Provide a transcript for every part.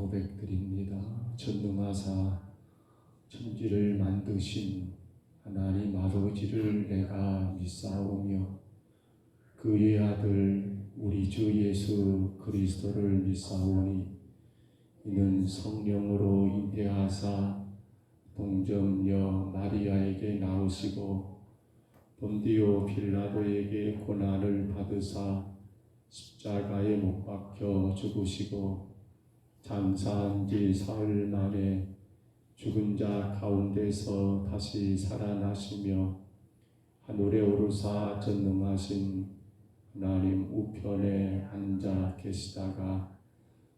고백드립니다. 전능하사 천지를 만드신 하나님 아버지를 내가 믿사오며 그의 아들 우리 주 예수 그리스도를 믿사오니 이는 성령으로 잉태하사 동정녀 마리아에게 나오시고 본디오 빌라도에게 고난을 받으사 십자가에 못 박혀 죽으시고 장사한 지 사흘 만에 죽은 자 가운데서 다시 살아나시며 하늘에 오르사 전능하신 하나님 우편에 앉아 계시다가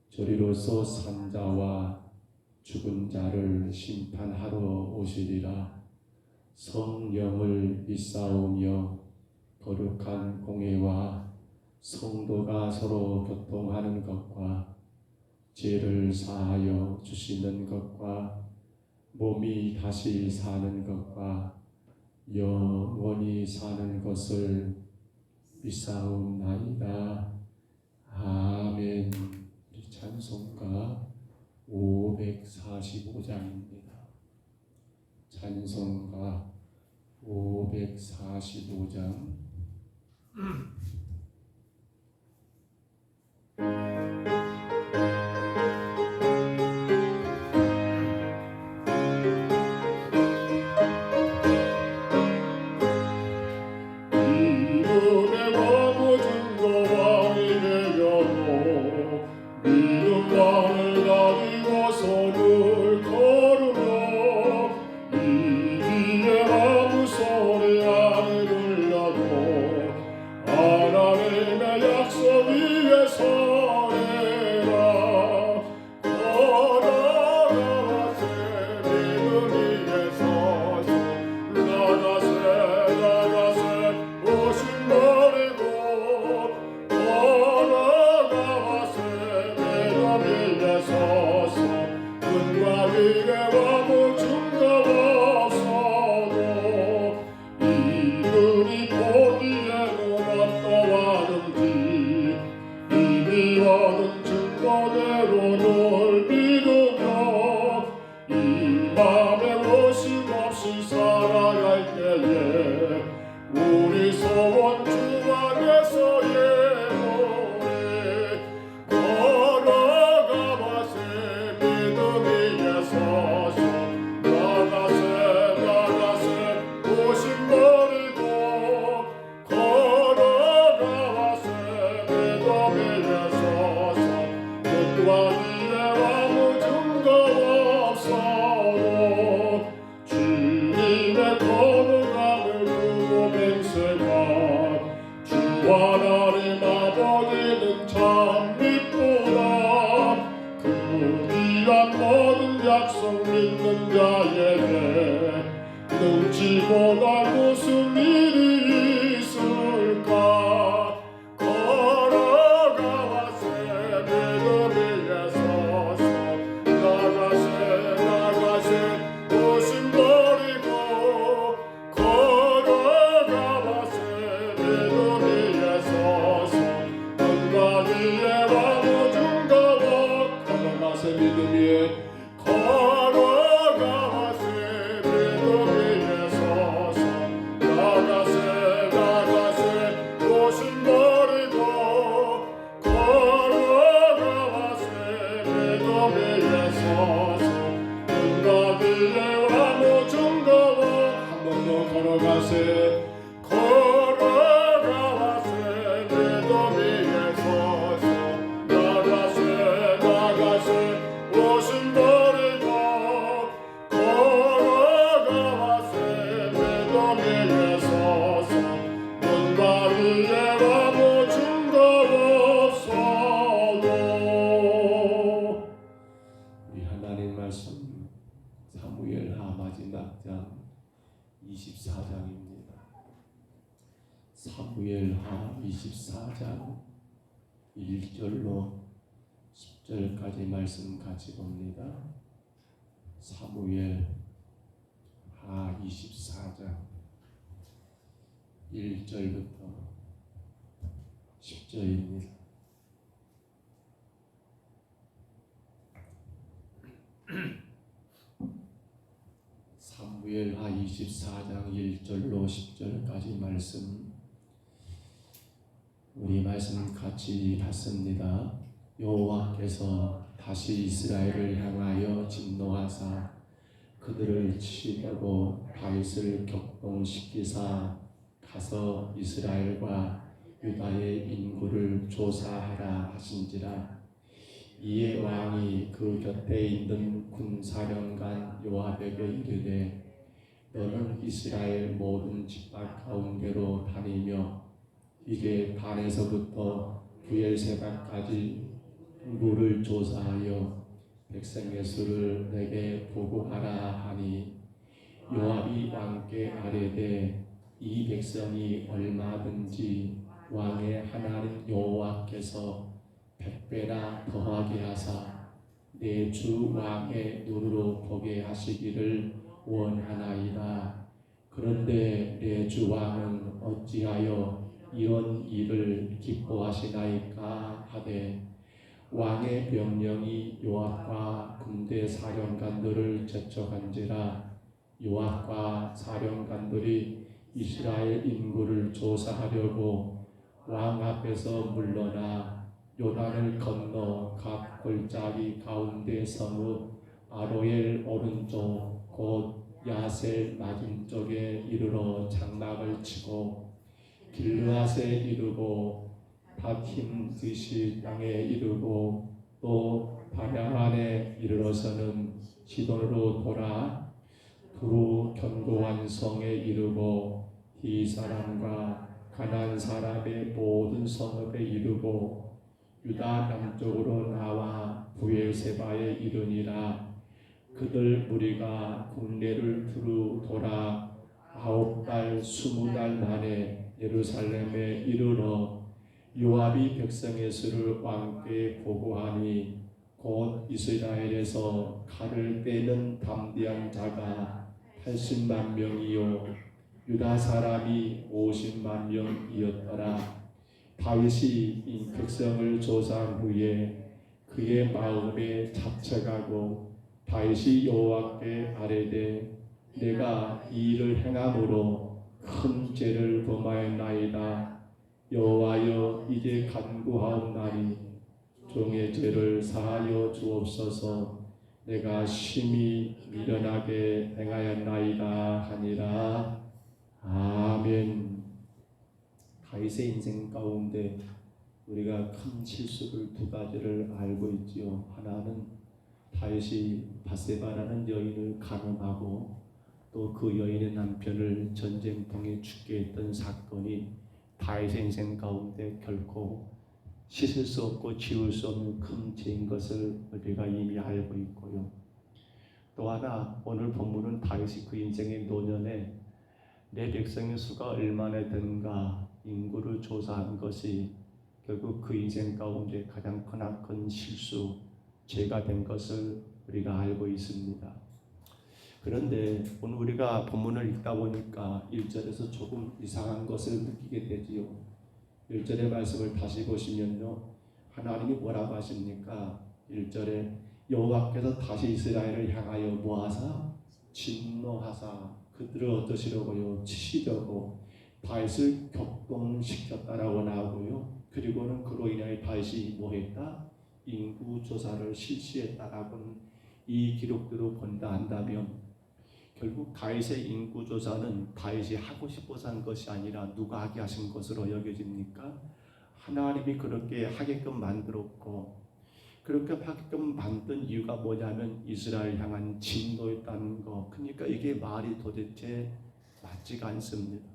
저리로서 산 자와 죽은 자를 심판하러 오시리라. 성령을 믿사오며 거룩한 공회와 성도가 서로 교통하는 것과 죄를 사하여 주시는 것과 몸이 다시 사는 것과 영원히 사는 것을 믿사옵나이다. 아멘. 우리 찬송가 545장입니다. 찬송가 545장. 눈치보다 무슨 일이 있을까 걸어가와세 믿음 위에 서서 나가세 오신 버리고 걸어가와세 믿음 위에 서서 눈과 위에 와무 중가워 걸어가세 믿음 위에 사무엘하 마지막 장 24장입니다. 사무엘하 24장 1절로 10절까지 말씀 같이 봅니다. 사무엘하 24장 1절부터 10절입니다. 24장 1절로 10절까지 말씀, 우리 말씀 같이 받습니다. 여호와께서 다시 이스라엘을 향하여 진노하사 그들을 치려고 다윗을 격동시키사 가서 이스라엘과 유다의 인구를 조사하라 하신지라. 이에 왕이 그 곁에 있는 군사령관 요압에게 이르되 너는 이스라엘 모든 집합 가운데로 다니며 이게 단에서부터 부엘세바까지 인구를 조사하여 백성의 수를 내게 보고하라 하니, 요압이 왕께 아뢰되 이 백성이 얼마든지 왕의 하나님 여호와께서 100배나 더하게 하사 내 주 왕의 눈으로 보게 하시기를 원하나이다. 그런데 내 주 왕은 어찌하여 이런 일을 기뻐하시나이까 하되, 왕의 명령이 요압과 군대 사령관들을 제촉한지라. 요압과 사령관들이 이스라엘 인구를 조사하려고 왕 앞에서 물러나 요단을 건너 각 골짜기 가운데 성읍 아로엘 오른쪽 곧 야셀 맞은쪽에 이르러 장막을 치고 길르앗에 이르고 바팀 드시 땅에 이르고 또 바냐안에 이르러서는 시돈으로 돌아 두루 견고한 성에 이르고 히 사람과 가나안 사람의 모든 성읍에 이르고 유다 남쪽으로 나와 부엘세바에 이르니라. 그들 무리가 국내를 두루 돌아 9달 20달 만에 예루살렘에 이르러 요압이 백성의 수를 왕께 보고하니, 곧 이스라엘에서 칼을 빼는 담대한 자가 80만 명이요 유다 사람이 50만 명이었더라. 다윗이 이 백성을 조사한 후에 그의 마음에 자책하고 다윗이 여호와께 아뢰되 내가 이 일을 행함으로 큰 죄를 범하였나이다. 여호와여 이제 간구하옵나니 종의 죄를 사하여 주옵소서. 내가 심히 미련하게 행하였나이다 하니라. 아멘. 다윗의 인생 가운데 우리가 큰 실수를 두 가지를 알고 있지요. 하나는 다윗이 밧세바라는 여인을 간음하고 또 그 여인의 남편을 전쟁통에 죽게 했던 사건이 다윗의 인생 가운데 결코 씻을 수 없고 지울 수 없는 큰 죄인 것을 우리가 이미 알고 있고요. 또 하나, 오늘 본문은 다윗이 그 인생의 노년에 내 백성의 수가 얼마나 되는가 인구를 조사한 것이 결국 그 인생 가운데 가장 크나큰 실수, 죄가 된 것을 우리가 알고 있습니다. 그런데 오늘 우리가 본문을 읽다 보니까 1절에서 조금 이상한 것을 느끼게 되지요. 1절의 말씀을 다시 보시면요, 하나님이 뭐라고 하십니까? 1절에 여호와께서 다시 이스라엘을 향하여 뭐하사? 진노하사 그들을 어떠시려고요? 치시려고 다윗을 격동시켰다라고 나오고요. 그리고는 그로 인하여 다윗이 뭐했다? 인구조사를 실시했다라고는 이 기록대로 본다 한다면, 결국 다윗의 인구조사는 다윗이 하고 싶어서 한 것이 아니라 누가 하게 하신 것으로 여겨집니까? 하나님이 그렇게 하게끔 만들었고, 그렇게 하게끔 만든 이유가 뭐냐면 이스라엘 향한 진노였다는 거. 그러니까 이게 말이 도대체 맞지가 않습니다.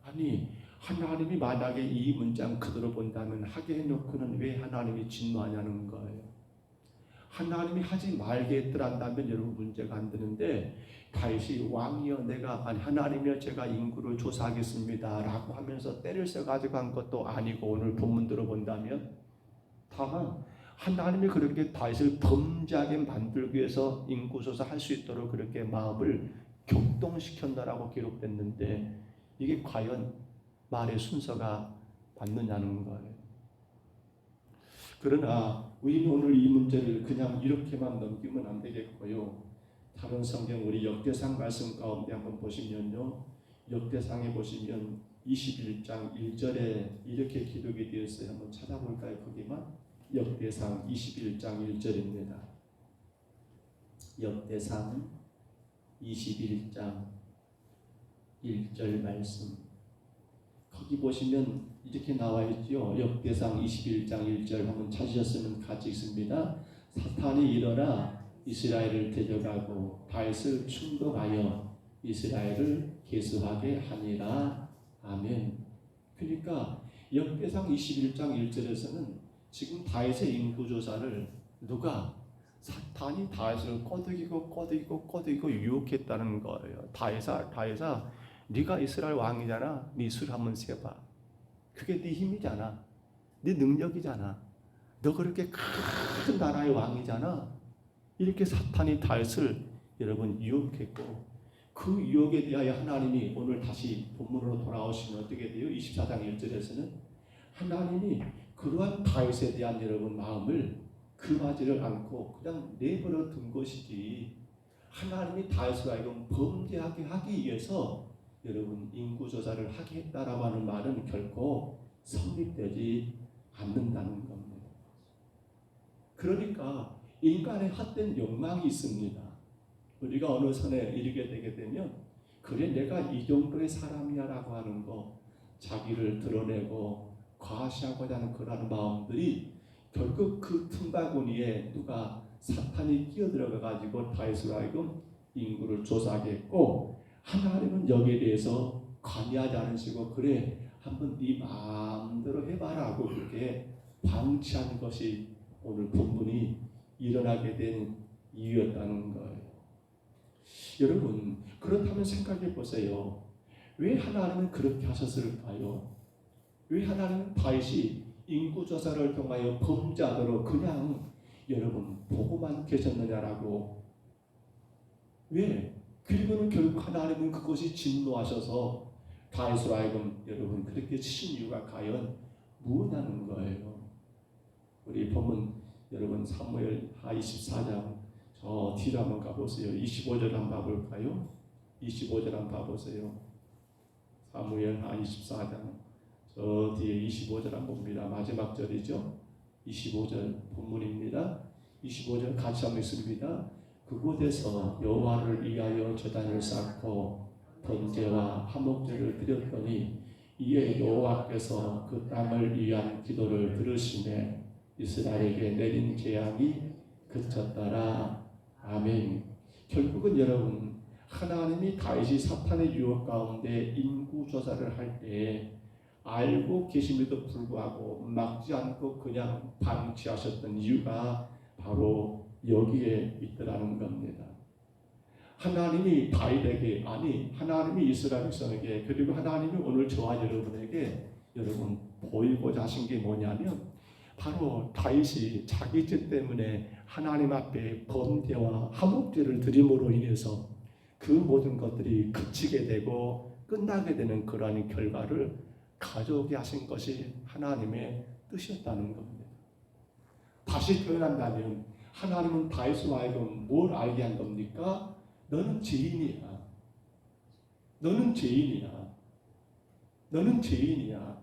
아니, 하나님이 만약에 이 문장 그대로 본다면 하게 해놓고는 왜 하나님이 진노하냐는 거예요. 하나님이 하지 말게 했더란다면 여러분 문제가 안 되는데, 다윗이 왕이여 하나님이여 제가 인구를 조사하겠습니다 라고 하면서 때를 써가지고 한 것도 아니고, 오늘 본문 들어본다면 다만 하나님이 그렇게 다윗을 범죄하게 만들기 위해서 인구조사할 수 있도록 그렇게 마음을 격동시켰다라고 기록됐는데, 이게 과연 말의 순서가 맞느냐는 거예요. 그러나 우리는 오늘 이 문제를 그냥 이렇게만 넘기면 안 되겠고요. 다른 성경 우리 역대상 말씀 가운데 한번 보시면요, 역대상에 보시면 21장 1절에 이렇게 기록이 되어 있어요. 한번 찾아볼까요? 거기만. 역대상 21장 1절입니다. 역대상 21장 1절 말씀. 거기 보시면 이렇게 나와 있죠. 역대상 21장 1절 한번 찾으셨으면 같이 읽습니다. 사탄이 일어나 이스라엘을 데려가고 다윗을 충동하여 이스라엘을 계수하게 하니라. 아멘. 그러니까 역대상 21장 1절에서는 지금 다윗의 인구조사를 누가? 사탄이 다윗을 꼬드기고 유혹했다는 거예요. 다윗아, 네가 이스라엘 왕이잖아. 네 술 한번 세봐. 그게 네 힘이잖아. 네 능력이잖아. 너 그렇게 큰 나라의 왕이잖아. 이렇게 사탄이 다윗을 여러분 유혹했고, 그 유혹에 대하여 하나님이 오늘 다시 본문으로 돌아오시면 어떻게 돼요? 24장 1절에서는 하나님이 그러한 다윗에 대한 여러분 마음을 금하지를 않고 그냥 내버려 둔 것이지, 하나님이 다윗을 하여금 범죄하게 하기 위해서 여러분 인구조사를 하게 했다라고 하는 말은 결코 성립되지 않는다는 겁니다. 그러니까 인간의 헛된 욕망이 있습니다. 우리가 어느 선에 이르게 되게 되면 그래 내가 이 정도의 사람이야 라고 하는 거, 자기를 드러내고 과시하고자 하는 그런 마음들이 결국 그 틈바구니에 누가 사탄이 끼어들어가 가지고 다윗으로 하여금 인구를 조사하게 했고, 하나님은 여기에 대해서 관여하지 않으시고 그래 한번 네 마음대로 해봐라고 그렇게 방치한 것이 오늘 본문이 일어나게 된 이유였다는 거예요. 여러분, 그렇다면 생각해 보세요. 왜 하나님은 그렇게 하셨을까요? 왜 하나님은 다윗이 인구조사를 통하여 범죄하도록 그냥 여러분 보고만 계셨느냐라고. 왜? 그리고는 결국 하나님은 그것이 진노하셔서 다윗으로 하여금 여러분 그렇게 치신 이유가 과연 무엇이냐는 거예요. 우리 본문 여러분 사무엘 하 24장 저 뒤로 한번 가보세요. 25절 한번 봐볼까요? 25절 한번 봐보세요. 사무엘 하 24장 저 뒤에 25절 한번 봅니다. 마지막 절이죠. 25절 본문입니다. 25절 같이 한번 읽습니다. 그곳에서 여호와를 위하여 제단을 쌓고 번제와 화목제를 드렸더니 이에 여호와께서 그 땅을 위한 기도를 들으시매 이스라엘에게 내린 재앙이 그쳤더라. 아멘. 결국은 여러분 하나님이 다윗이 사탄의 유혹 가운데 인구조사를 할 때 알고 계심에도 불구하고 막지 않고 그냥 방치하셨던 이유가 바로 여기에 있더라는 겁니다. 하나님이 다윗에게, 아니 하나님이 이스라엘 백성에게, 그리고 하나님이 오늘 저와 여러분에게 여러분 보이고자 하신 게 뭐냐면 바로 다윗이 자기 죄 때문에 하나님 앞에 번제와 화목제를 드림으로 인해서 그 모든 것들이 그치게 되고 끝나게 되는 그러한 결과를 가져오게 하신 것이 하나님의 뜻이었다는 겁니다. 다시 표현한다면 하나님은 다윗으로 하여금 뭘 알게 한 겁니까? 너는 죄인이야. 너는 죄인이야. 너는 죄인이야.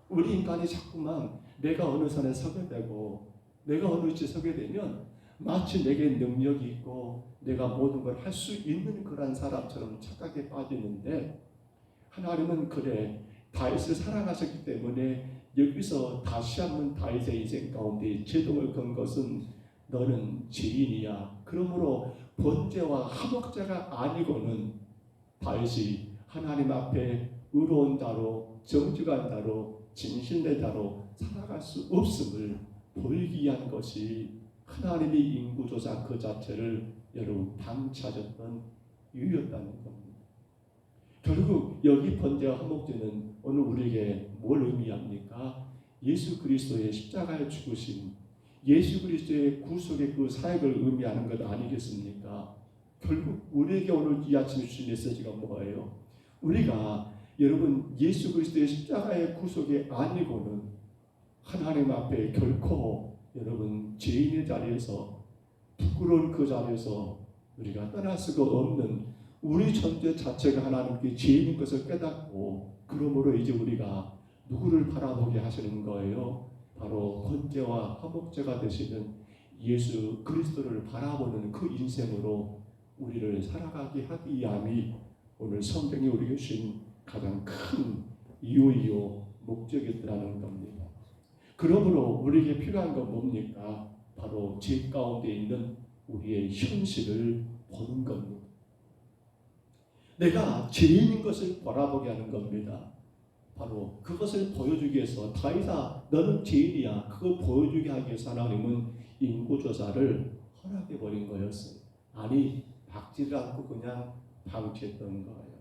우리 인간이 자꾸만 내가 어느 선에 서게 되고 내가 어느 위치에 서게 되면 마치 내게 능력이 있고 내가 모든 걸 할 수 있는 그런 사람처럼 착각에 빠지는데, 하나님은 그래 다윗을 사랑하셨기 때문에 여기서 다시 한번 다윗의 인생 가운데 제동을 건 것은 너는 죄인이야. 그러므로 번제와 화목제가 아니고는 다윗이 하나님 앞에 의로운 자로 정직한 자로 진실된 자로 살아갈 수 없음을 보이기 위한 것이 하나님이 인구조사 그 자체를 여러분 방치하셨던 이유였다는 겁니다. 결국 여기 번제와 화목제는 오늘 우리에게 뭘 의미합니까? 예수 그리스도의 십자가에 죽으신 예수 그리스도의 구속의 그 사역을 의미하는 것 아니겠습니까? 결국 우리에게 오늘 이 아침에 주신 메시지가 뭐예요? 우리가 여러분 예수 그리스도의 십자가의 구속이 아니고는 하나님 앞에 결코 여러분 죄인의 자리에서 부끄러운 그 자리에서 우리가 떠날 수가 없는 우리 존재 자체가 하나님께 죄인인 것을 깨닫고 그러므로 이제 우리가 누구를 바라보게 하시는 거예요? 바로 번제와 화목제가 되시는 예수 그리스도를 바라보는 그 인생으로 우리를 살아가게 하기 위함이 오늘 성경이 우리에게 주신 가장 큰 이유이요 목적이라는 겁니다. 그러므로 우리에게 필요한 건 뭡니까? 바로 죄 가운데 있는 우리의 현실을 보는 겁니다. 내가 죄인인 것을 바라보게 하는 겁니다. 바로 그것을 보여주기 위해서 다윗아 너는 죄인이야 그걸 보여주게 하기 위해서 하나님은 인구조사를 허락해버린 거였어요. 아니 박지를 않고 그냥 방치했던 거예요.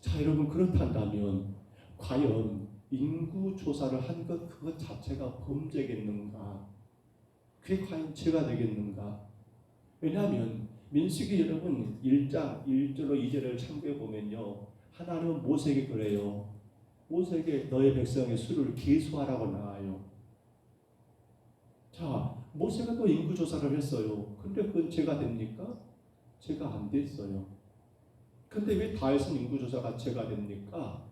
자 여러분 그렇다면 과연 인구조사를 한 것 그것 자체가 범죄겠는가? 그게 과연 죄가 되겠는가? 왜냐하면 민수기 여러분 1장 1절로 2절을 참고해 보면요 하나님은 모세에게 그래요. 모세에게 너의 백성의 수를 계수하라고 나와요. 자 모세가 또 인구조사를 했어요. 근데 그건 죄가 됩니까? 죄가 안 됐어요. 근데 왜 다윗은 인구조사가 죄가 됩니까?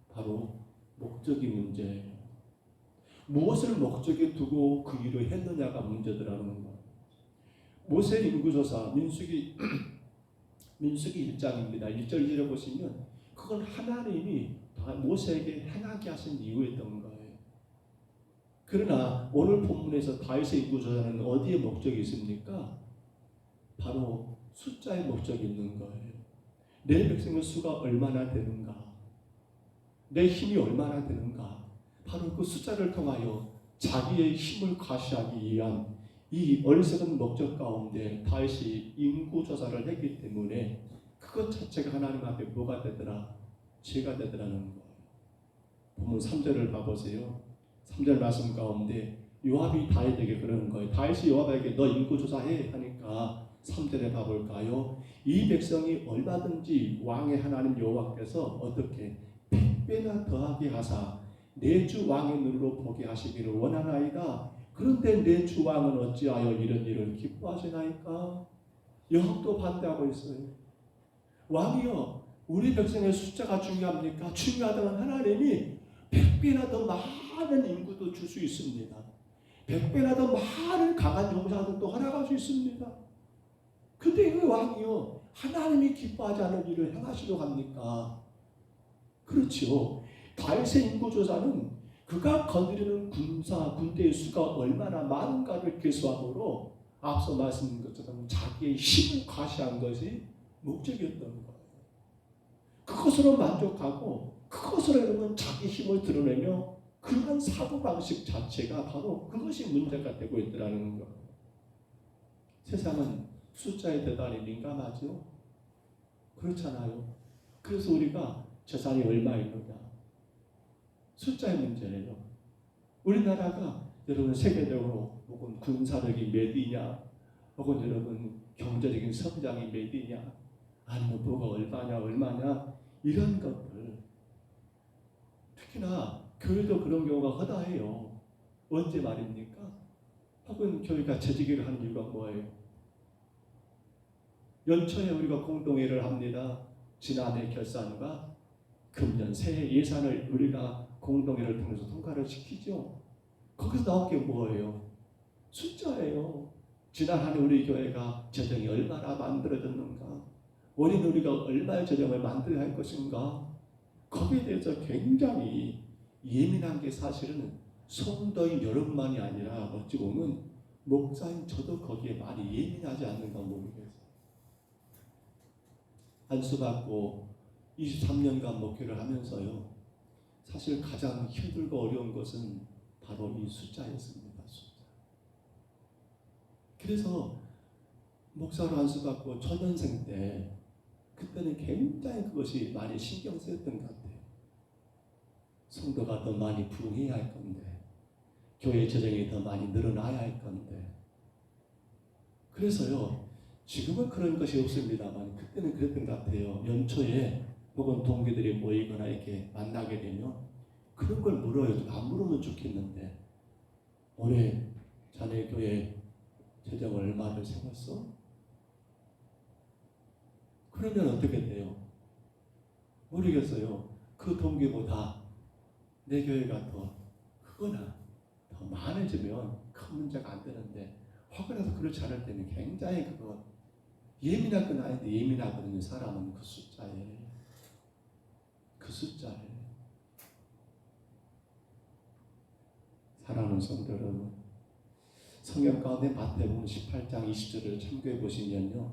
바로 목적이 문제예요. 무엇을 목적에 두고 그 일을 했느냐가 문제더라는 거예요. 모세 인구조사 민수기 1장입니다. 1절 2절에 보시면 그건 하나님이 모세에게 행하게 하신 이유였던 거예요. 그러나 오늘 본문에서 다윗의 인구조사는 어디에 목적이 있습니까? 바로 숫자의 목적이 있는 거예요. 내 백성의 수가 얼마나 되는가? 내 힘이 얼마나 되는가? 바로 그 숫자를 통하여 자기의 힘을 과시하기 위한 이 어리석은 목적 가운데 다윗이 인구조사를 했기 때문에 그것 자체가 하나님 앞에 뭐가 되더라? 죄가 되더라는 거예요. 본문 3절을 봐보세요. 3절 말씀 가운데 요압이 다윗에게 그러는 거예요. 다윗이 요압에게 너 인구조사해 하니까 3절에 봐볼까요? 이 백성이 얼마든지 왕의 하나님 여호와께서 어떻게 100배나 더하게 하사 내 주 왕의 눈으로 보게 하시기를 원하나이다. 그런데 내 주 왕은 어찌하여 이런 일을 기뻐하시나이까? 요압도 반대하고 있어요. 왕이여 우리 백성의 숫자가 중요합니까? 중요하다면 하나님이 100배나 더 많은 인구도 줄 수 있습니다. 100배나 더 많은 강한 용사들도 허락할 수 있습니다. 근데 왜 왕이요 하나님이 기뻐하지 않는 일을 행하시려고 합니까? 그렇죠. 다윗의 인구조사는 그가 건드리는 군대의 수가 얼마나 많은가를 계수함으로 앞서 말씀드린 것처럼 자기의 힘을 과시한 것이 목적이었던 거예요. 그것으로 만족하고 그것으로 여러분 자기 힘을 드러내며 그러한 사고방식 자체가 바로 그것이 문제가 되고 있더라는 거예요. 세상은 숫자에 대단히 민감하죠. 그렇잖아요. 그래서 우리가 재산이 얼마 있느냐 숫자의 문제예요. 우리나라가 여러분 세계적으로 혹은 군사력이 몇 위냐 혹은 여러분 경제적인 성장이 몇 위냐 아니면 뭐가 얼마냐 이런 것들 특히나 교회도 그런 경우가 허다해요. 언제 말입니까? 혹은 교회가 재직을 하는 이유가 뭐예요? 연초에 우리가 공동회를 합니다. 지난해 결산과 금년 새해 예산을 우리가 공동회를 통해서 통과를 시키죠. 거기서 나온 게 뭐예요? 숫자예요. 지난 한 해 우리 교회가 재정이 얼마나 만들어졌는가? 올해는 우리가 얼마의 재정을 만들어야 할 것인가? 거기에 대해서 굉장히 예민한 게 사실은 성도인 여러분만이 아니라 어찌 보면 목사인 저도 거기에 많이 예민하지 않는가 모르겠어요. 안수받고 23년간 목회를 하면서요. 사실 가장 힘들고 어려운 것은 바로 이 숫자였습니다. 숫자. 그래서 목사로 안수받고 초년생 때 그때는 굉장히 그것이 많이 신경 쓰였던 것 같아요. 성도가 더 많이 부흥해야 할 건데 교회 재정이 더 많이 늘어나야 할 건데 그래서요. 지금은 그런 것이 없습니다만 그때는 그랬던 것 같아요. 연초에 혹은 동기들이 모이거나 이렇게 만나게 되면 그런 걸 물어요. 안 물으면 좋겠는데 올해 자네 교회 재정 얼마를 세웠어? 그러면 어떻게 돼요? 모르겠어요. 그 동기보다 내 교회가 더 크거나 더 많아지면 큰 문제가 안 되는데, 혹여라도 그렇지 않을 때는 굉장히 그거 예민할 건 아닌데 예민하거든요. 사람은 그 숫자에. 사랑하는 성도 여러분, 성경 가운데 마태복음 18장 20절을 참고해 보시면요,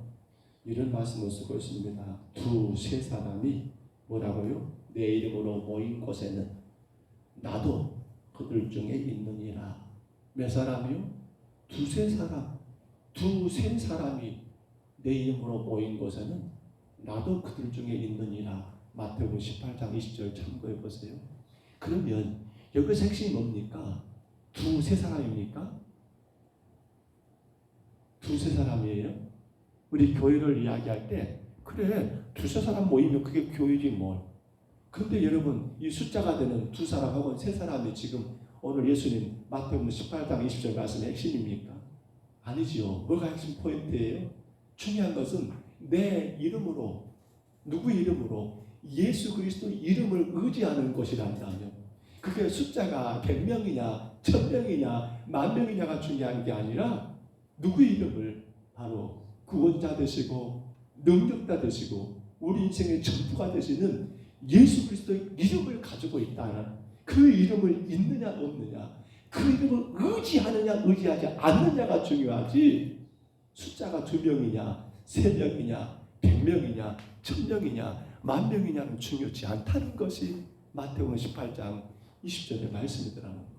이런 말씀을 쓰고 있습니다. 두세 사람이 뭐라고요? 내 이름으로 모인 곳에는 나도 그들 중에 있느니라. 몇 사람이요? 두세 사람이 내 이름으로 모인 곳에는 나도 그들 중에 있느니라. 마태복음 18장 20절 참고해 보세요. 그러면 여기서 핵심이 뭡니까? 두세 사람입니까? 두세 사람이에요? 우리 교회를 이야기할 때 그래, 두세 사람 모이면 그게 교회지 뭘. 그런데 여러분, 이 숫자가 되는 두 사람 혹은 세 사람이 지금 오늘 예수님 마태복음 18장 20절 말씀의 핵심입니까? 아니지요. 뭐가 핵심 포인트예요? 중요한 것은 내 이름으로, 누구 이름으로? 예수 그리스도 이름을 의지하는 것이란다면, 그게 숫자가 100명이냐 1000명이냐 10,000명이냐가 중요한 게 아니라 누구 이름을, 바로 구원자 되시고 능력자 되시고 우리 인생의 전부가 되시는 예수 그리스도의 이름을 가지고 있다는, 그 이름을 있느냐 없느냐, 그 이름을 의지하느냐 의지하지 않느냐가 중요하지, 숫자가 2명이냐 3명이냐 100명이냐 1000명이냐 10,000명이냐는 중요치 않다는 것이 마태복음 18장 20절의 말씀이더라는 거예요.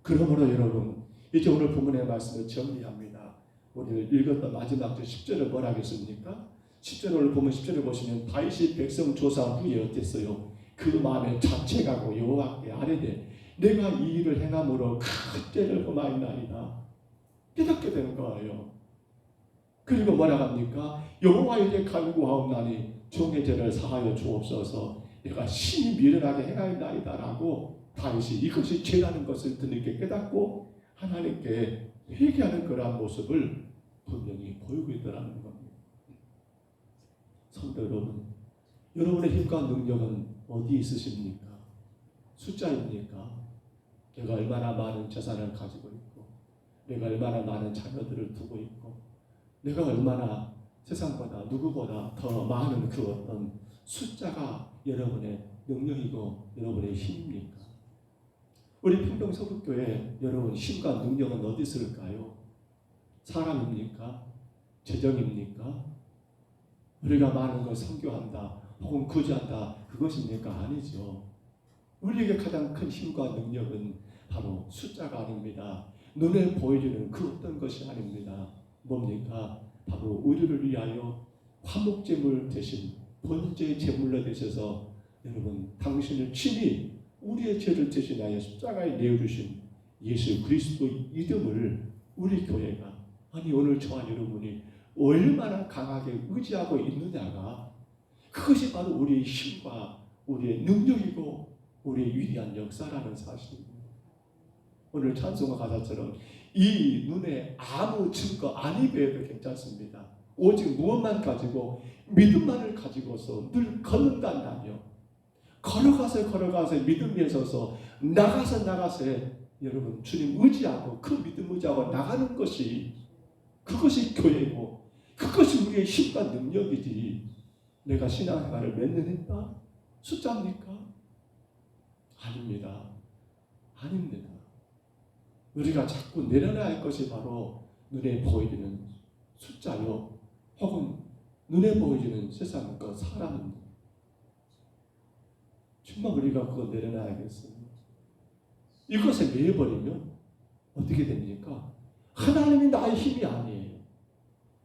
그러므로 여러분, 이제 오늘 본문의 말씀을 정리합니다. 오늘 읽었던 마지막 절 10절을 뭐라 하겠습니까? 10절을 보면 10절을 보시면 다윗이 백성 조사한 후에 어땠어요? 그 마음에 자책하고 여호와께 아뢰되 내가 이 일을 행함으로 큰 죄를 범하였나이다. 깨닫게 되는 거예요. 그리고 뭐라 합니까? 여호와에게 간구하옵나니 종의 죄를 사하여 주옵소서. 내가 심히 미련하게 행하였나이다 라고 다윗이 이것이 죄라는 것을 드늦게 깨닫고 하나님께 회개하는 그러한 모습을 분명히 보이고 있더라는 겁니다. 성도 여러분, 여러분의 힘과 능력은 어디 있으십니까? 숫자입니까? 내가 얼마나 많은 재산을 가지고 있고, 내가 얼마나 많은 자녀들을 두고 있고, 내가 얼마나 세상보다 누구보다 더 많은 그 어떤 숫자가 여러분의 능력이고 여러분의 힘입니까? 우리 평동서북교회 여러분 힘과 능력은 어디 있을까요? 사람입니까? 재정입니까? 우리가 많은 걸 선교한다 혹은 구제한다 그것입니까? 아니죠. 우리에게 가장 큰 힘과 능력은 바로 숫자가 아닙니다. 눈에 보여지는 그 어떤 것이 아닙니다. 뭡니까? 바로 우리를 위하여 화목제물 대신 번제 제물로 되셔서 여러분 당신을 친히 우리의 죄를 대신하여 십자가에 내어주신 예수 그리스도의 이름을 우리 교회가, 아니 오늘 저와 여러분이 얼마나 강하게 의지하고 있느냐가, 그것이 바로 우리의 힘과 우리의 능력이고 우리의 위대한 역사라는 사실입니다. 오늘 찬송가 가사처럼 이 눈에 아무 증거 아니 배워도 괜찮습니다. 오직 무엇만 가지고 믿음만을 가지고서 늘 걷는다며, 걸어가서 믿음에 서서 나가서 여러분 주님 의지하고 그 믿음 의지하고 나가는 것이, 그것이 교회고 그것이 우리의 힘과 능력이지, 내가 신앙생활을 몇 년 했다? 숫자입니까? 아닙니다. 우리가 자꾸 내려놔야 할 것이 바로 눈에 보이는 숫자요 혹은 눈에 보이는 세상과 사람입니다. 정말 우리가 그거 내려놔야겠어요. 이것에 매여버리면 어떻게 됩니까? 하나님이 나의 힘이 아니에요.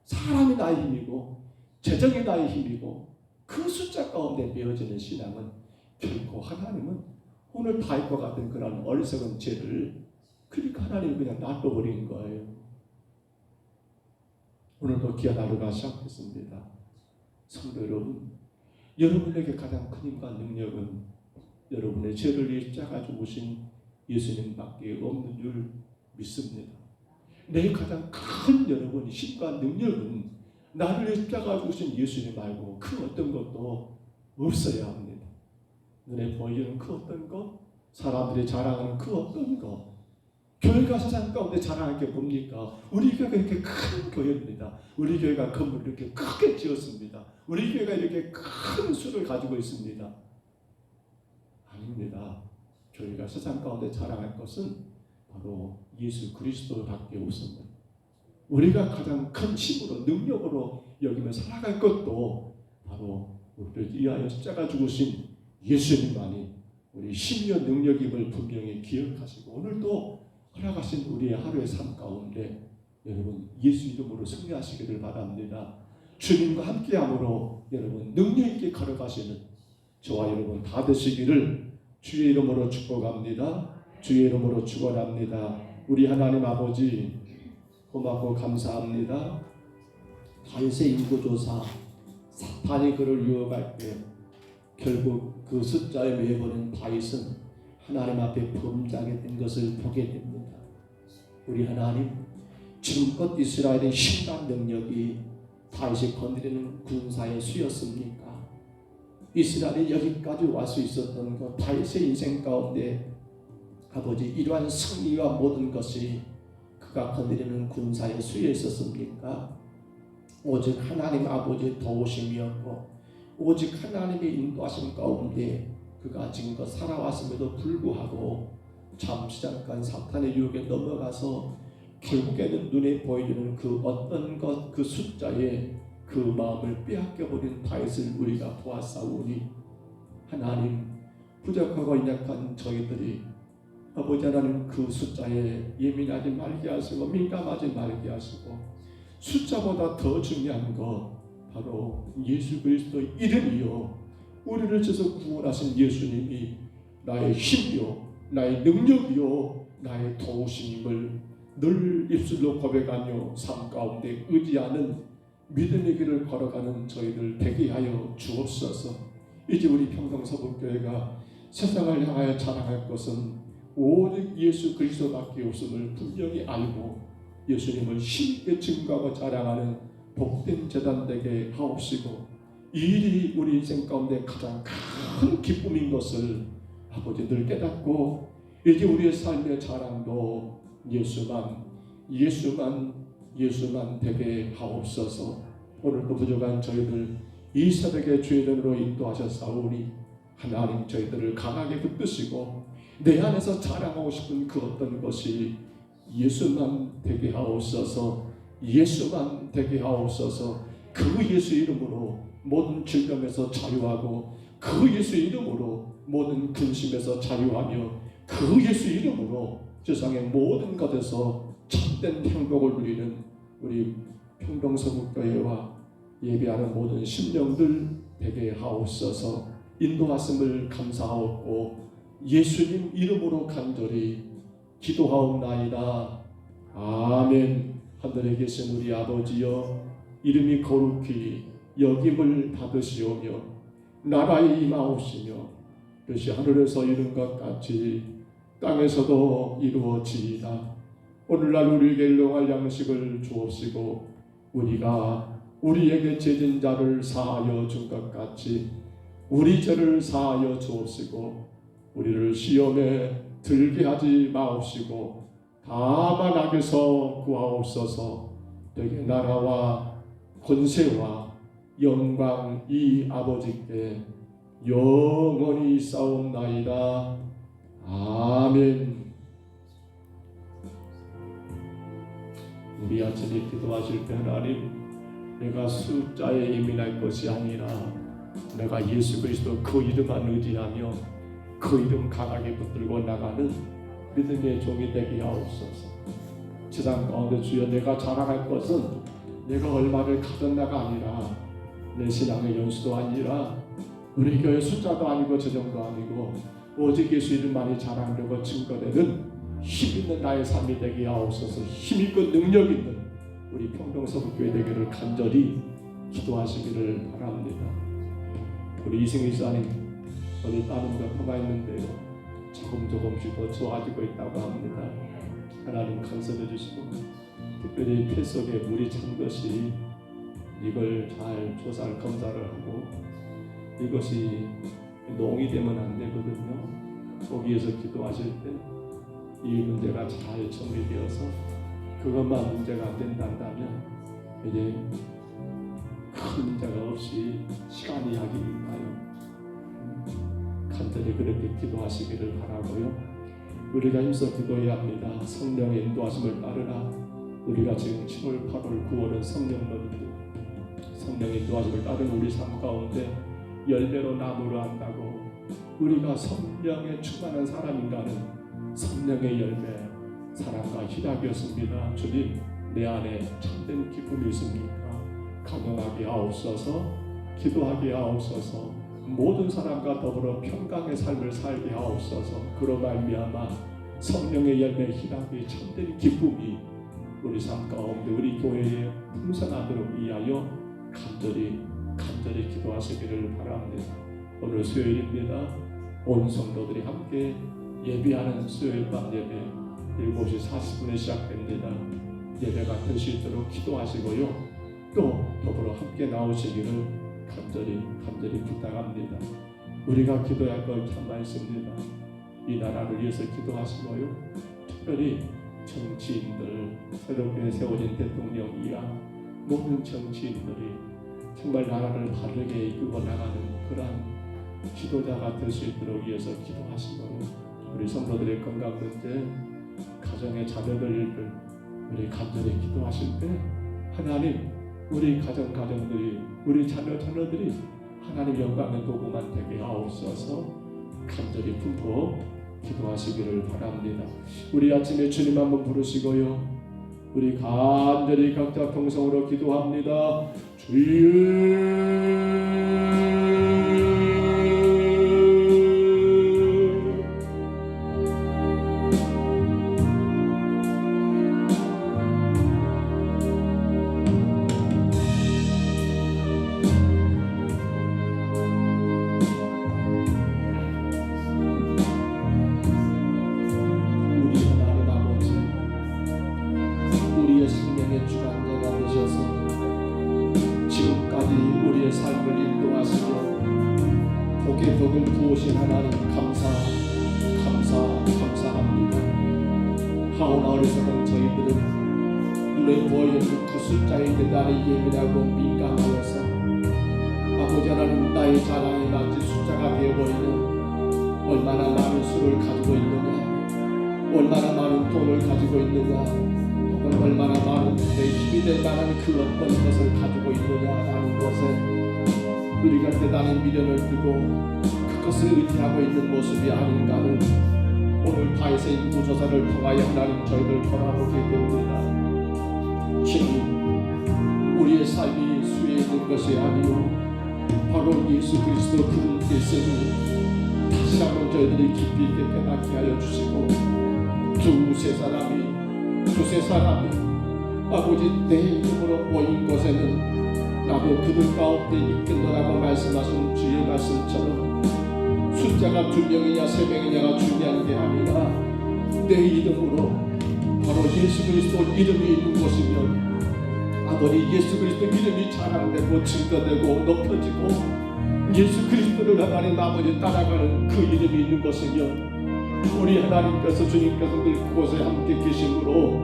사람이 나의 힘이고 재정이 나의 힘이고, 그 숫자 가운데 매어지는 신앙은 결코 하나님은 오늘 다윗과 같은 그런 어리석은 죄를 그러니까 하나님이 그냥 놔둬버린 거예요. 오늘도 귀한 하루가 시작했습니다. 성도 여러분, 여러분에게 가장 큰 힘과 능력은 여러분의 죄를 위해 십자가 죽으신 예수님밖에 없는 줄 믿습니다. 내 가장 큰 여러분의 힘과 능력은 나를 위해 십자가 죽으신 예수님 말고 그 어떤 것도 없어야 합니다. 눈에 보이는 그 어떤 것, 사람들이 자랑하는 그 어떤 것, 교회가 세상 가운데 자랑할 게 뭡니까? 우리 교회가 이렇게 큰 교회입니다. 우리 교회가 건물을 이렇게 크게 지었습니다. 우리 교회가 이렇게 큰 수를 가지고 있습니다. 아닙니다. 교회가 세상 가운데 자랑할 것은 바로 예수 그리스도밖에 없습니다. 우리가 가장 큰 힘으로 능력으로 여기며 살아갈 것도 바로 우리를 위하여 십자가 죽으신 예수님만이 우리 힘이여 능력임을 분명히 기억하시고 오늘도 허락하신 우리의 하루의 삶 가운데 여러분 예수 이름으로 승리하시기를 바랍니다. 주님과 함께함으로 여러분 능력 있게 걸어가시는 저와 여러분 다 되시기를 주의 이름으로 축복합니다. 주의 이름으로 축원합니다. 우리 하나님 아버지 고맙고 감사합니다. 다윗의 인구조사 사탄이 그를 유혹할 때 결국 그 숫자에 매여버린 다윗은 하나님 앞에 범죄하게 된 것을 보게 됩니다. 우리 하나님 지금껏 이스라엘의 힘과 능력이 다윗이 건드리는 군사의 수였습니까? 이스라엘이 여기까지 올 수 있었던 것 다윗의 인생 가운데 아버지 이러한 승리와 모든 것이 그가 건드리는 군사의 수에 있었습니까? 오직 하나님 아버지의 도우심이었고 오직 하나님의 인도하심 가운데 그가 지금껏 살아왔음에도 불구하고 잠시 잠깐 사탄의 유혹에 넘어가서 결국에는 눈에 보이는 그 어떤 것 그 숫자에 그 마음을 빼앗겨버린 다윗을 우리가 보았사오니 하나님 부족하고 연약한 저희들이 아버지 하나님 그 숫자에 예민하지 말게 하시고 민감하지 말게 하시고 숫자보다 더 중요한 것 바로 예수 그리스도의 이름이요 우리를 주셔서 구원하신 예수님이 나의 힘이요 나의 능력이요 나의 도우심임을 늘 입술로 고백하며 삶 가운데 의지하는 믿음의 길을 걸어가는 저희들 되게 하여 주옵소서. 이제 우리 평동서북교회가 세상을 향하여 자랑할 것은 오직 예수 그리스도밖에 없음을 분명히 알고 예수님을 힘있게 증거하고 자랑하는 복된 재단 되게 하옵시고 이 일이 우리 인생 가운데 가장 큰 기쁨인 것을 아버지 늘 깨닫고 이제 우리의 삶의 자랑도 예수만 되게 하옵소서. 오늘도 부족한 저희들 이 새벽에 주의 눈으로 인도하셨사오니 하나님 저희들을 강하게 붙드시고 내 안에서 자랑하고 싶은 그 어떤 것이 예수만 되게 하옵소서. 예수만 되게 하옵소서. 그 예수 이름으로 모든 질병에서 자유하고 그 예수 이름으로 모든 근심에서 자유하며 그 예수 이름으로 세상의 모든 것에서 참된 행복을 누리는 우리 평동서북교회와 예배하는 모든 심령들 되게 하옵소서. 인도하심을 감사하옵고 예수님 이름으로 간절히 기도하옵나이다. 아멘. 하늘에 계신 우리 아버지여 이름이 거룩히 여김을 받으시오며 나라에 임하옵시며 뜻이 하늘에서 이룬 것 같이 땅에서도 이루어지이다. 오늘날 우리에게 일용할 양식을 주옵시고 우리가 우리에게 죄진 자를 사하여 준 것 같이 우리 죄를 사하여 주옵시고 우리를 시험에 들게 하지 마옵시고 다만 악에서 구하옵소서. 되게 나라와 권세와 영광 이 아버지께 영원히 싸움나이다. 아멘. 우리 아침에 기도하실 때 하나님 내가 숫자에 예민할 것이 아니라 내가 예수 그리스도 그 이름만 의지하며 그 이름 강하게 붙들고 나가는 믿음의 종이 되게 하옵소서. 세상 가운데 주여 내가 자랑할 것은 내가 얼마를 가졌나가 아니라 내 신앙의 연수도 아니라 우리 교회 숫자도 아니고 재정도 아니고 오직 예수 이름만이 자랑되고 증거되는 힘있는 나의 삶이 되게 하옵소서. 힘있고 능력 있는 우리 평동서북교회 되기를 간절히 기도하시기를 바랍니다. 우리 이승희 사님 어디 다른 데 가가 있는데요 조금씩 더 좋아지고 있다고 합니다. 하나님 간섭해 주시고 특별히 폐 속에 물이 찬 것이 이걸 잘 조사를 검사를 하고 이것이 농이 되면 안 되거든요. 거기에서 기도하실 때 이 문제가 잘 정리되어서 그것만 문제가 안 된다면 이제 큰 문제가 없이 시간이 약이니까요. 간절히 그렇게 기도하시기를 바라고요. 우리가 힘써 기도해야 합니다. 성령의 인도하심을 따르라. 우리가 지금 7월, 8월, 9월은 성령론입니다. 성령의 인도하심을 따르는 우리 삶 가운데 열매로 나무로 한다고 우리가 성령에 충만한 사람인가는 성령의 열매, 사랑과 희락이었습니다. 주님, 내 안에 참된 기쁨이 있습니까? 강건하게 하옵소서, 기도하게 하옵소서, 모든 사람과 더불어 평강의 삶을 살게 하옵소서. 그로 말미암아 성령의 열매, 희락이 참된 기쁨이 우리 삶 가운데 우리 교회에 풍성하도록 위하여 간절히 기도하시기를 바랍니다. 오늘 수요일입니다. 온 성도들이 함께 예배하는 수요일 밤 예배 7시 40분에 시작됩니다. 예배가 될 수 있도록 기도하시고요. 또 더불어 함께 나오시기를 간절히 부탁합니다. 우리가 기도할 것 참만 있습니다. 이 나라를 위해서 기도하시고요. 특별히 정치인들, 새롭게 세워진 대통령 이하 모든 정치인들이 정말 나라를 바르게 이끌고 나가는 그러한 지도자가 될 수 있도록 위해서 기도하시고요. 우리 성도들의 건강 문제, 가정의 자녀들 우리 간절히 기도하실 때 하나님, 우리 가정들이, 우리 자녀들이 하나님 영광의 도구만 되게 하옵소서. 간절히 품고 기도하시기를 바랍니다. 우리 아침에 주님 한번 부르시고요. 우리 간절히 각자 통성으로 기도합니다. 주여. 복을 부으신 하나님 감사합니다. 하오나 어리석은 저희들은 눈에 보이는 그 숫자의 대단히 예민하고 민감하여서 아버지 하나님 나의 자랑에 마치 숫자가 되어버리는 얼마나 많은 수를 가지고 있느냐, 얼마나 많은 돈을 가지고 있느냐, 혹은 얼마나 많은 내 힘이 될 만한 그 어떤 것을 가지고 있느냐라는 것에 우리가 대단히 미련을 두고 그것을 의지하고 있는 모습이 아닌가를 오늘 다윗의 인구조사를 통하여 하나님 저희들 돌아보게 됩니다. 주님, 우리의 삶이 수에 있는 것이 아니요 바로 예수 그리스도 그분께서는 다시 한번 저희들이 깊이 있게 깨닫게 하여 주시고 두세 사람이 아버지 내 이름으로 모인 곳에는 나도 그들 가운데 있겠노라고 말씀하신 주의 말씀처럼 숫자가 2명이냐 3명이냐가 중요한 게 아니라 내 이름으로 바로 예수 그리스도 이름이 있는 곳이면 아버지 예수 그리스도 이름이 자랑되고 증거되고 높여지고 예수 그리스도를 하나님 아버지 따라가는 그 이름이 있는 곳이면 우리 하나님께서 주님께서 늘 그곳에 함께 계심으로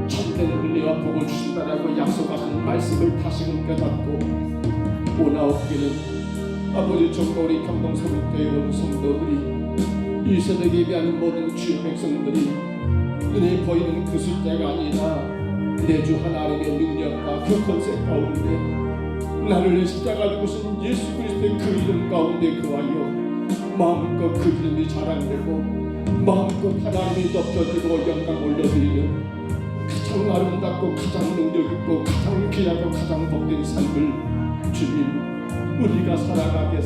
참된 은혜와 복을 주신다라고 약속하신 말씀을 다시금 깨닫고 오나옵기는 아버지 정말 우리 경동서울교회 온 성도들이 이 세대에 예배하는 모든 주의 백성들이 눈에 보이는 그 숫자가 아니라 내 주 하나님의 능력과 그 권세 가운데 나를 십자가 죽으신 예수 그리스도의 그 이름 가운데 거하여 마음껏 그 이름이 자랑되고 마음껏 하나님이 높여지고 영광 올려드리는 가장 아름답고 가장 능력있고 가장 귀하고 가장 복된 삶을 주님 우리가 살아가게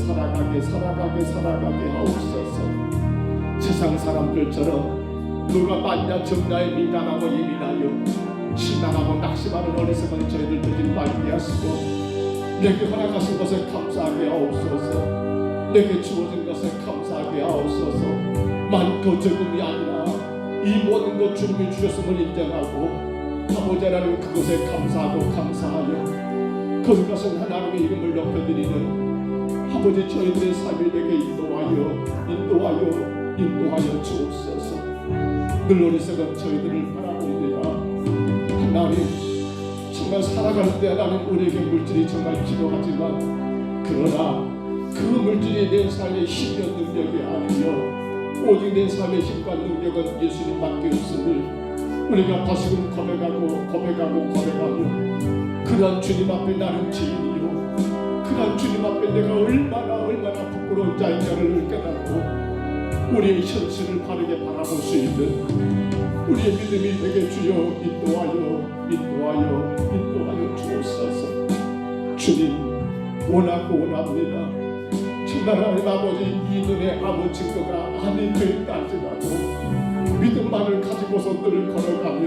하옵소서. 세상 사람들처럼 누가 만냐 정나에 민감하고 예민하여 신앙하고 낙심하는 어리석은 저희들 되지 말게 하시고 내게 허락하신 것에 감사하게 하옵소서. 내게 주어진 것에 감사하게 하옵소서. 많고 적음이 아니라 이 모든 것 주님이 주셨음을 인정하고 아버지 하나님 그것에 감사하고 감사하여 거룩하신 하나님의 이름을 높여드리는 아버지 저희들의 삶이 되게 인도하여 주옵소서. 늘 어리석은 저희들을 바라봅니다. 하나님 정말 살아가는 데 하나님 우리에게 물질이 정말 필요하지만 그러나 그 물질이 내 삶의 힘과 능력이 아니며 오직 내 삶의 힘과 능력은 예수님밖에 없음을 우리가 다시금 고백하고 그런 주님 앞에 나는 죄인이요 그런 주님 앞에 내가 얼마나 부끄러운 자인가를 깨닫고 우리의 현실을 바르게 바라볼 수 있는 우리의 믿음이 되게 주여 인도하여 주옵소서. 주님 원합니다. 정말 하나님 아버지 이 눈에 아무 증거가 아니 되었다 할지라도 믿음만을 가지고서 늘 걸어가며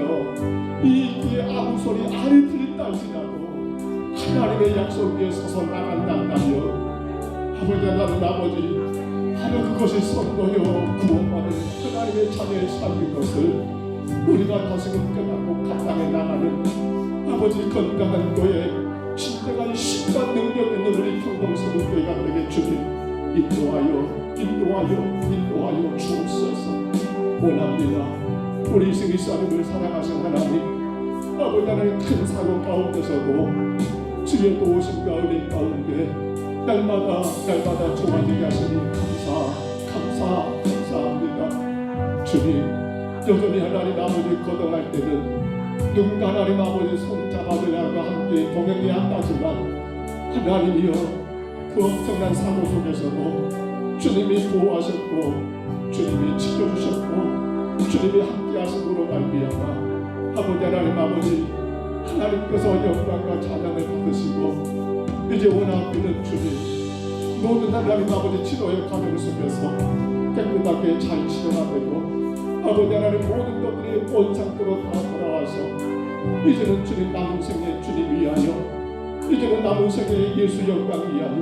이 귀에 아무 소리 아니 들린다 할지라도 하나님의 약속 위에 서서 나간다며 아버지 하나님 아버지 하여 그것이 선거요 구원받은 하나님의 자녀의 삶인 것을 우리가 다시금 깨닫고 감당해 나가는 아버지 건강한 교회 진정한 신과 능력 있는 우리 평동서구교회가 되게 주님 인도하여 주옵소서. 원합니다. 우리 이스라엘을 사랑하신 하나님 아버지 하나님 큰 사고 가운데서도 주의 도우심과 은혜 가운데 날마다 좋아지게 하시니 감사합니다. 주님 여전히 하나님 아버지 거듭날 때는 누군가 하나님 아버지 손잡아주려고 함께 동행이 한다지만 하나님이여 그 엄청난 사고 속에서도 주님이 보호하셨고 주님이 지켜주셨고 주님이 함께 하심으로 말미암아 아버지 하나님께서 영광과 찬양을 받으시고 이제 원하시는 주님 모든 하나님 아버지 치료의 과정 속에서 깨끗하게 잘 치료가 되고 아버지 하나님 모든 것들이 온 상태로 다 돌아와서 이제는 주님 남은 생에 주님 위하여 이제는 남은 생에 예수 영광 위하여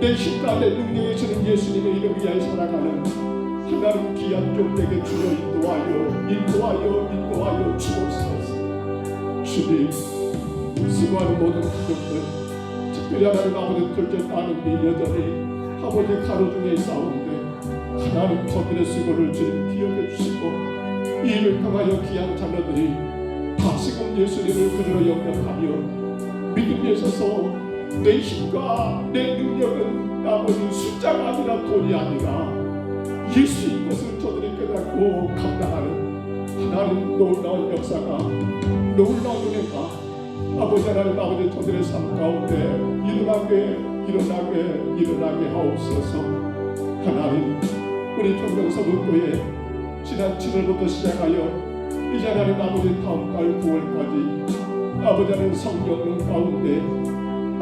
내 힘과 내 능력이 주는 예수님의 이름 위하여 살아가는 하나님 귀한 종에게 주여 인도하여 주옵소서. 주님 수고하는 모든 가족들 특별히 하나님 아버지 둘째 따님이 여전히 아버지 가로 중에 싸우는데 하나님 저들의 수고를 주님 기억해 주시고 이 일을 통하여 귀한 자녀들이 다시금 예수님을 그대로 영접하며 믿음에 있어서 내 힘과 내 능력은 아버지 숫자가 아니라 돈이 아니라 예수인 것을 저들이 깨닫고 감당하는 하나님 놀라운 역사가 놀라운 은혜가 아버지 하나님 아버지 저들의 삶 가운데 일어나게 하옵소서. 하나님 우리 평동서구교회 지난 7월부터 시작하여 이제 하나님 아버지 다음 달 9월까지 아버지 하나님 성령 가운데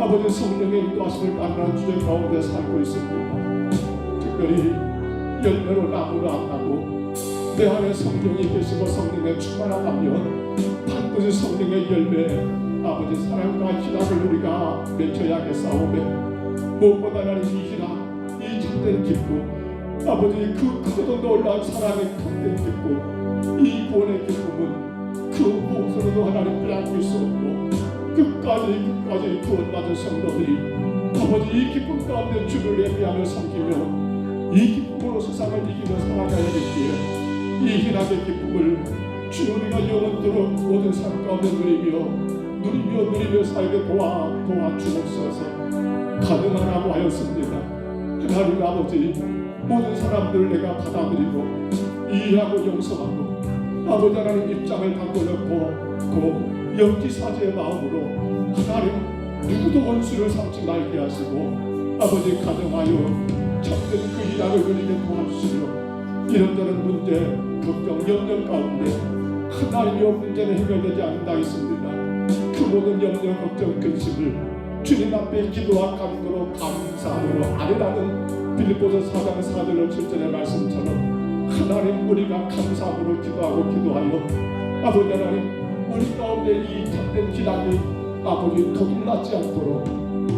아버지 성령의 인도하심을 만난 주제 가운데 살고 있습니다. 특별히 열매로 나무를 안 나고 내 안에 성령이 계시고 성령에 충만하다면 반드시 성령의 열매 아버지 사랑과 희락을 우리가 맺혀야겠사오매 무엇보다 하나님 이 희락 이 참된 기쁨 아버지 그 크고도 놀라운 사랑의 참된 기쁨 이 구원의 기쁨은 그 무엇으로도 하나님 빼앗길 수 없고 끝까지 구원받은 성도들이 아버지 이 기쁨 가운데 주를 예배하며 섬기며 이 기쁨으로 세상을 이기며 살아가야겠기에 이 희락의 기쁨을 주 우리가 영원토록 모든 삶 가운데 누리며 살게 도와주옵소서. 가능하라고 하였습니다. 하나님 아버지 모든 사람들을 내가 받아들이고 이해하고 용서하고 아버지 하나님 입장을 바꿔놓고 그 영지사지의 마음으로 하나님 누구도 원수를 삼지 말게 하시고 아버지 가정하여 참된 그 희락을 누리게 도와주시며 이런저런 문제, 걱정, 염려 가운데 하나님의 문제는 해결되지 않는다 했습니다. 그 모든 염려, 걱정, 근심을 주님 앞에 기도와 간구로 감사함으로 아뢰라는 빌립보서 4장 4절로 7절의 말씀처럼 하나님 우리가 감사함으로 기도하여 아버지 하나님 우리 가운데 이 참된 기락이 아버지 도둑나지 않도록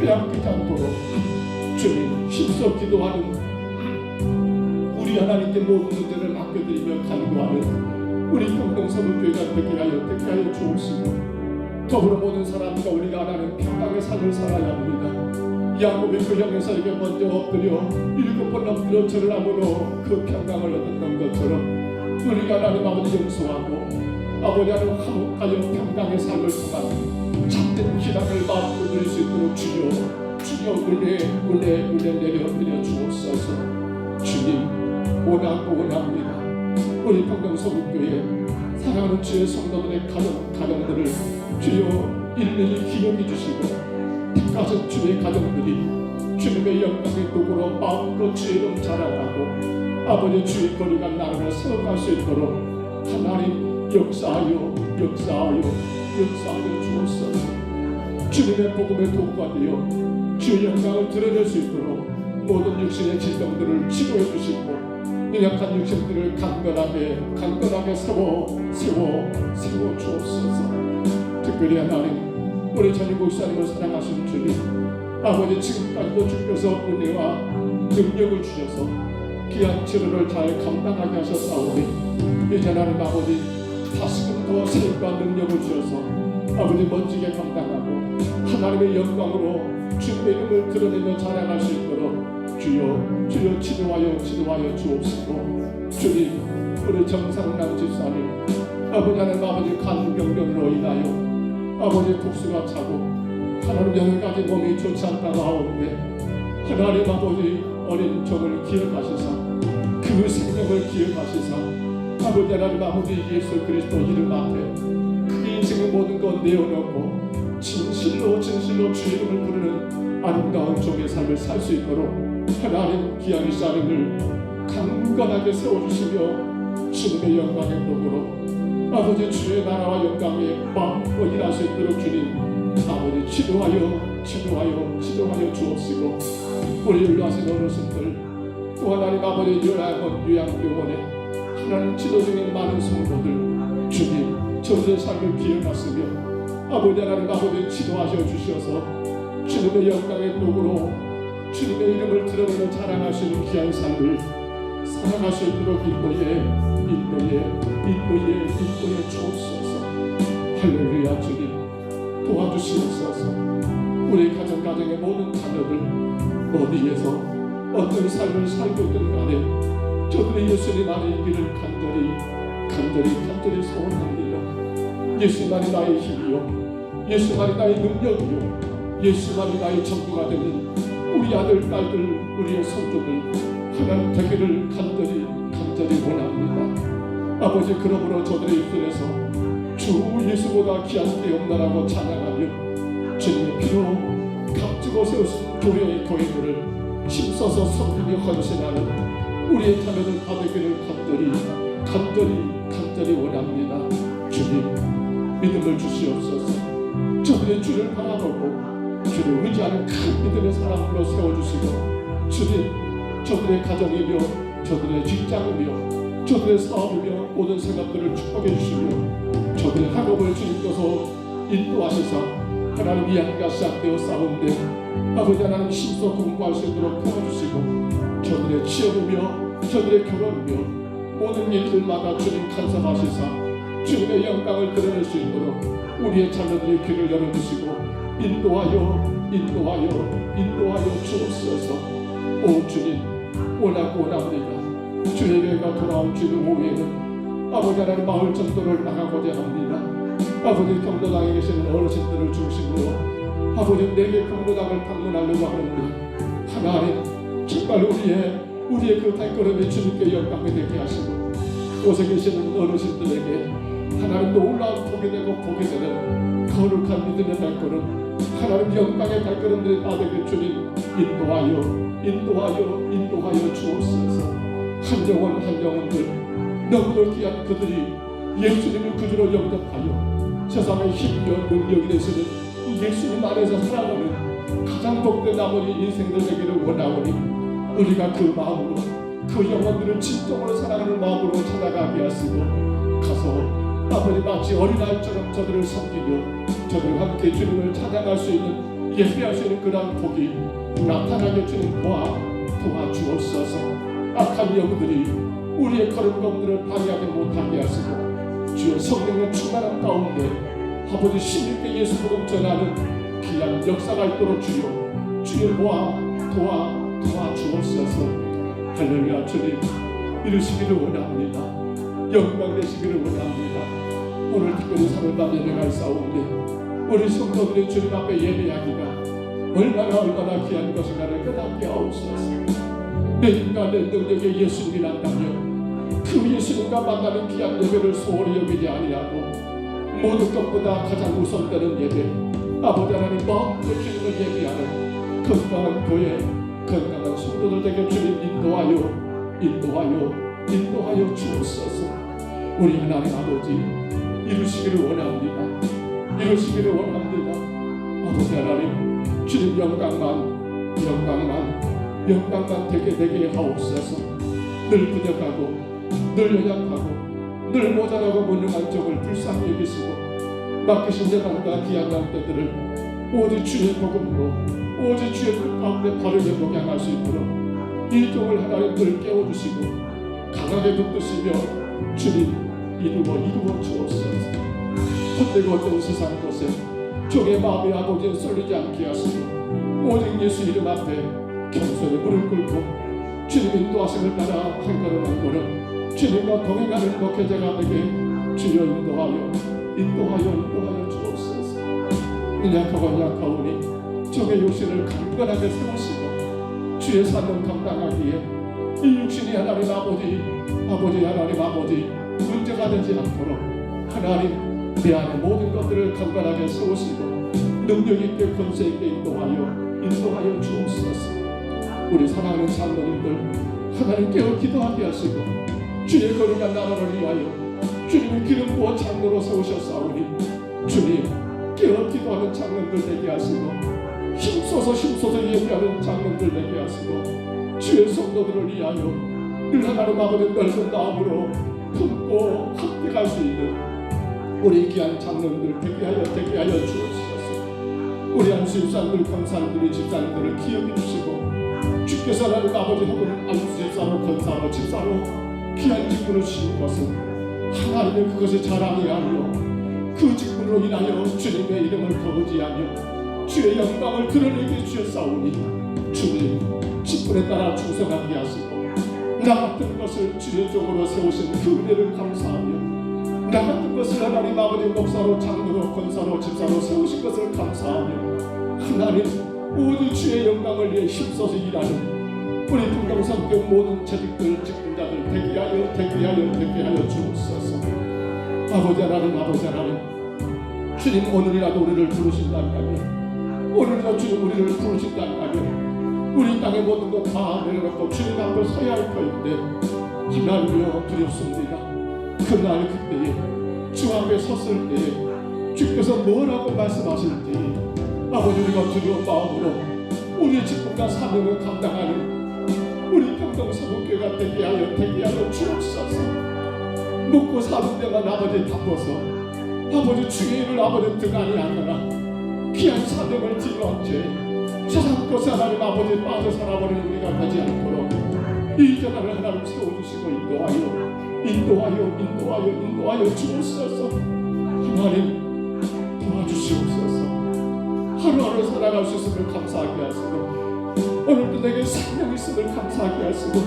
빼앗기지 않도록 주님 힘써 기도하는 우리 하나님께 모든 문제를 맡겨드리며 간구하는 우리 평동서구교회가 되게 하여 주옵시고 더불어 모든 사람과 우리가 하나님 평강의 삶을 살아야 합니다. 야곱이 그 형제에게 먼저 엎드려 7번 엎드려 절을 함으로 그 평강을 얻었던 것처럼 우리가 하나님 아버지 용서하고 아버지 하나님 화목하여 평강의 삶을 통한 참된 기락을 마음으로 누릴 수 있도록 주여 은혜 내려드려 주옵소서. 주님 원합니다. 우리 평강서구교회 사랑하는 주의 성도들의 가정들을 주여 일일이 기억해 주시고 가정 주의 가정들이 주님의 영광의 도구로 마음껏 주의 이름 자랑하고 아버지 주의 거리가 나라를 세워갈 수 있도록 하나님 역사하여 주옵소서. 주님의 복음의 도구가 되어 주의 영광을 드러낼 수 있도록 모든 육신의 질병들을 치료해 주시고 연약한 육신들을 강건하게 세워 주옵소서. 특별히 하나님 우리 전임 목사님을 사랑하신 주님 아버지 지금까지도 주께서 은혜와 능력을 주셔서 귀한 치료를 잘 감당하게 하셨사오니 이제 하나님 아버지 다시금 더 세임과 능력을 주셔서 아버지 멋지게 감당하고 하나님의 영광으로 주님의 이름을 드러내며 자랑할 수 있도록 주여 치료하여 주옵시고 주님 우리 정상남 집사님 아버지 하나님 아버지 간병병으로 인하여 아버지 복수가 차고 하나님 여러가지 몸이 좋지 않다고 하오는데 하나님 아버지 어린 종을 기억하시사 그 생명을 기억하시사 아버지 하나님 아버지 예수 그리스도 이름 앞에 그 인생의 모든 것 내어놓고 진실로 주의 이름을 부르는 아름다운 종의 삶을 살 수 있도록 하나님 귀한 이 사람을 강건하게 세워주시며 주님의 영광의 도구로 아버지 주의 나라와 영광에 마음껏 일할 수 있도록 주님 아버지 치료하여 주옵시고 우리 일하신 어르신들 또 하나님 아버지 요양병원에 하나님 치료 중인 많은 성도들 주님 저들의 삶을 기억하시며 아버지 하나님 아버지 치료하셔 주셔서 주님의 영광의 도구로 주님의 이름을 드러내며 자랑하시는 귀한 삶을 살아갈 수 있도록 인도에 주옵소서. 할렐루야. 주님 도와주시옵소서. 우리 가정의 모든 자녀들 어디에서 어떤 삶을 살고 있든 간에 저들의 예수님 안에 있기를 간절히 소원합니다. 예수만이 나의 힘이요 예수만이 나의 능력이요 예수만이 나의 전부가 되는 우리 아들 딸들 우리의 손주들 하나님 되기를 간절히 원합니다. 아버지 그러므로 저들의 입술에서 주 예수보다 귀한 게 없나라고 찬양하며 주님의 피로 값지고 세우신 교회의 교회들을 힘써서 섬기며 헌신하는 우리의 자녀들 다 되기를 간절히 원합니다. 주님 믿음을 주시옵소서. 저들의 주를 바라보고 주를 의지하는 큰 믿음의 사람으로 세워주시고 주님 저들의 가정이며 저들의 직장이며 저들의 사업이며 모든 생각들을 축복해 주시며 저들의 학업을 주님께서 인도하셔서 하나님 이야기가 시작되어 싸우는데 아버지 하나님 힘써 공부할 수 있도록 도와주시고 저들의 취업이며 저들의 결혼이며 모든 일들마다 주님 간섭하시사 주님의 영광을 드러낼 수 있도록 우리의 자녀들의 귀를 열어주시고 인도하여 주옵소서. 오 주님 원합니다. 주의 교회가 돌아온 주일 오후에는 아버지 하나님 마을 전도를 나가고자 합니다. 아버지 경로당에 계시는 어르신들을 중심으로 아버지 4개 경로당을 방문하려고 하는데 하나님 정말 우리의 그 발걸음이 주님께 영광이 되게 하시고 곳에 계시는 어르신들에게 하나님 놀라운 복이 되고 복이 되는 거룩한 믿음의 발걸음 하나님 영광의 발걸음들이 다 되게 주님 인도하여 주옵소서. 한 영혼들 너무도 귀한 그들이 예수님을 구주로 영접하여 세상의 힘과 능력이 되시는 예수님 안에서 살아가는 가장 복된 아버지 인생들 되기를 원하오니 우리가 그 마음으로 그 영혼들을 진정으로 사랑하는 마음으로 찾아가게 하시고 가서 아버지 마치 어린아이처럼 저들을 섬기며 저들과 함께 주님을 찬양할 수 있는 예배할 수 있는 그러한 복이 나타나게 주님 도와주옵소서. 악한 영들이 우리의 걸음걸음들을 방해하지 못하게 하시고 주여 성령의 충만한 가운데 아버지 힘있게 예수 복음 전하는 귀한 역사가 있도록 주여 도와 주옵소서. 할렐루야. 주님 이루시기를 원합니다. 영광 되시기를 원합니다. 오늘 특별히 3월밤 예배할 싸움인데 우리 성도들이 주님 앞에 예배하기가 얼마나 귀한 것인가를 깨닫게 하옵소서. 내 힘과 내 능력에 예수님이 난다면 그 예수님과 만나는 귀한 예배를 소홀히 여기지 아니하고 모든 것보다 가장 우선되는 예배, 아버지 하나님 마음껏 주님을 예배하는 건강한 교회, 건강한 성도들에게 주님 인도하여 주옵소서. 우리 하나님 아버지 이루시기를 원합니다. 아버지 하나님 주님 영광만 되게 하옵소서. 늘 부족하고 늘 연약하고 늘 모자라고 무능한 적을 불쌍히 여기시고 맡기신 재단과 귀한 양떼들을 오직 주의 복음으로 오직 주의 뜻 가운데 바르게 목양할 수 있도록 이 종을 하나님 늘 깨워주시고 강하게 붙드시며 주님 이루어 주옵소서. 헛되고 어떤 세상 곳에 종의 마음이 아버지는 쏠리지 않게 하시고 오직 예수 이름 앞에 겸손히 무릎 꿇고 주님 인도하심을 따라 한 걸음 한 걸음 주님과 동행하는 목회자가 되게 주여 인도하여 주옵소서. 약하오니 적의 육신을 강건하게 세우시고 주의 사명 감당하기에 이 육신이 하나님 아버지 문제가 되지 않도록 하나님 내 안에 모든 것들을 강건하게 세우시고 능력있게 권세있게 인도하여 주옵소서. 우리 사랑하는 장로님들 하나님 깨어 기도하게 하시고 주의 거룩한 나라를 위하여 주님의 기름 부어 장로로 세우셨사오니 주님 깨어 기도하는 장로들 되게 하시고 힘써서 예배하는 장로들 되게 하시고 주의 성도들을 위하여 늘 하나님 아버지 넓은 마음으로 품고 함께 갈 수 있는 우리 귀한 장로들 되게 하여 주옵소서. 우리 안수집사님들 강사님들 집사님들을 기억해 주시고 주께서 하나님 아버지 혹은 안수집사로 권사로 집사로 귀한 직분을 주신 것은 하나님의 그것이 자랑이 아니요 그 직분으로 인하여 주님의 이름을 거부지하며 주의 영광을 드러내게 주셨사오니 주님 직분에 따라 충성하게 하시고 나 같은 것을 주의 종으로 세우신 그 은혜를 감사하며 나 같은 것을 하나님 아버지 목사로 장로로 권사로 집사로 세우신 것을 감사하며 하나님 오직 주의 영광을 위해 힘써서 일하는 우리 동정성교 모든 재직들 직분자들 되게 하여 주옵소서. 아버지 하나님 주님 오늘이라도 우리를 부르신다면 오늘이라도 주님 우리를 부르신다면 우리 땅의 모든 것 다 내려놓고 주님 앞에 서야 할 터인데 하나님이여 두렵습니다. 그날 그때에 주 앞에 섰을 때에 주께서 뭐라고 말씀하실지 아버지 우리가 두려운 마음으로 우리의 직분과 사명을 감당하는 우리 평동서구교회가 되게 하여 주옵소서. 먹고 사는 데만 아버지 바빠서 아버지 주의 일을 아버지 등한히 하거나 귀한 사명을 뒤로한 채 세상 것에 하나님 아버지 빠져 살아버리는 우리가 되지 않도록 이 전화를 하나님 세워주시고 인도하여 주옵소서. 하나님 도와주시옵소서. 하루하루 살아갈 수 있음을 감사하게 하시고 오늘도 내게 생명이 있음을 감사하게 하시고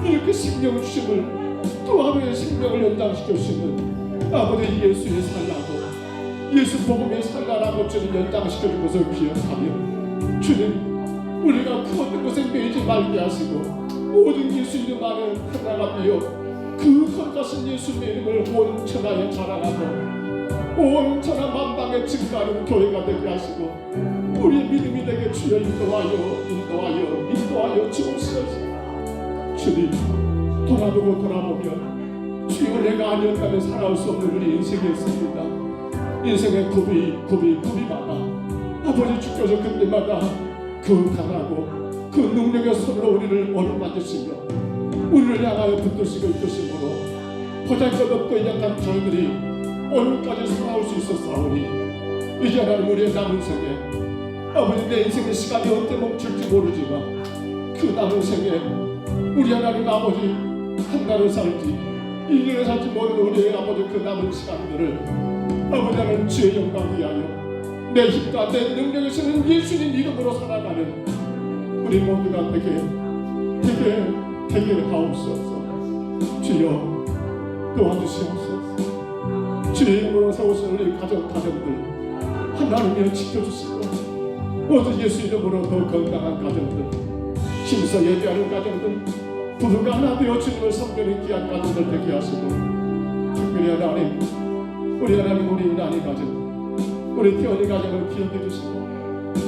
이렇게 생명을 주심을 또 하루의 생명을 연장시켜 주시는 아버지 예수의 살라고 예수 복음의 살라라고 주님 연장시켜 준 것을 기억하며 주님 우리가 그 어떤 것에 매이지 말게 하시고 오직 예수 이름 안에 하나가 되어 그 거룩하신 예수의 이름을 온 천하에 자랑하고 온 천하 만방에 증가하는 교회가 되게 하시고 우리의 믿음이 되게 주여 인도하여 주옵소서. 주님 돌아보면 주여 내가 아니었다면 살아올 수 없는 우리 인생이 있습니다. 인생의 고비 많아 아버지 주께서 그때마다 그 강하고 그 능력의 손으로 우리를 어루만지시며 우리를 향하여 붙드시고 이끄심으로 보잘것없고 약한 저희들이 오늘까지 살아올 수 있었사오니 이제 하나님 우리의 남은 생에 아버지 내 인생의 시간이 언제 멈출지 모르지만 그 남은 생에 우리 하나님 아버지 한 달을 살지 1년을 살지 모르는 우리의 아버지 그 남은 시간들을 아버지 하나님 주의 영광 위하여 내 힘과 내 능력에서는 예수님 이름으로 살아가는 우리 모두가 되게 하옵소서. 주여 도와주시옵소서. 주의 이름으로 세우신 우리 가정들 하나님이여 지켜주시고 모든 예수 이름으로 더 건강한 가정들, 힘써 예배하는 가정들, 부부가 하나 되어 주님을 섬기는 귀한 가정들 되게 하시고, 특별히 하나님 우리 이난희 가정, 우리 태원이 가정을 기억해 주시고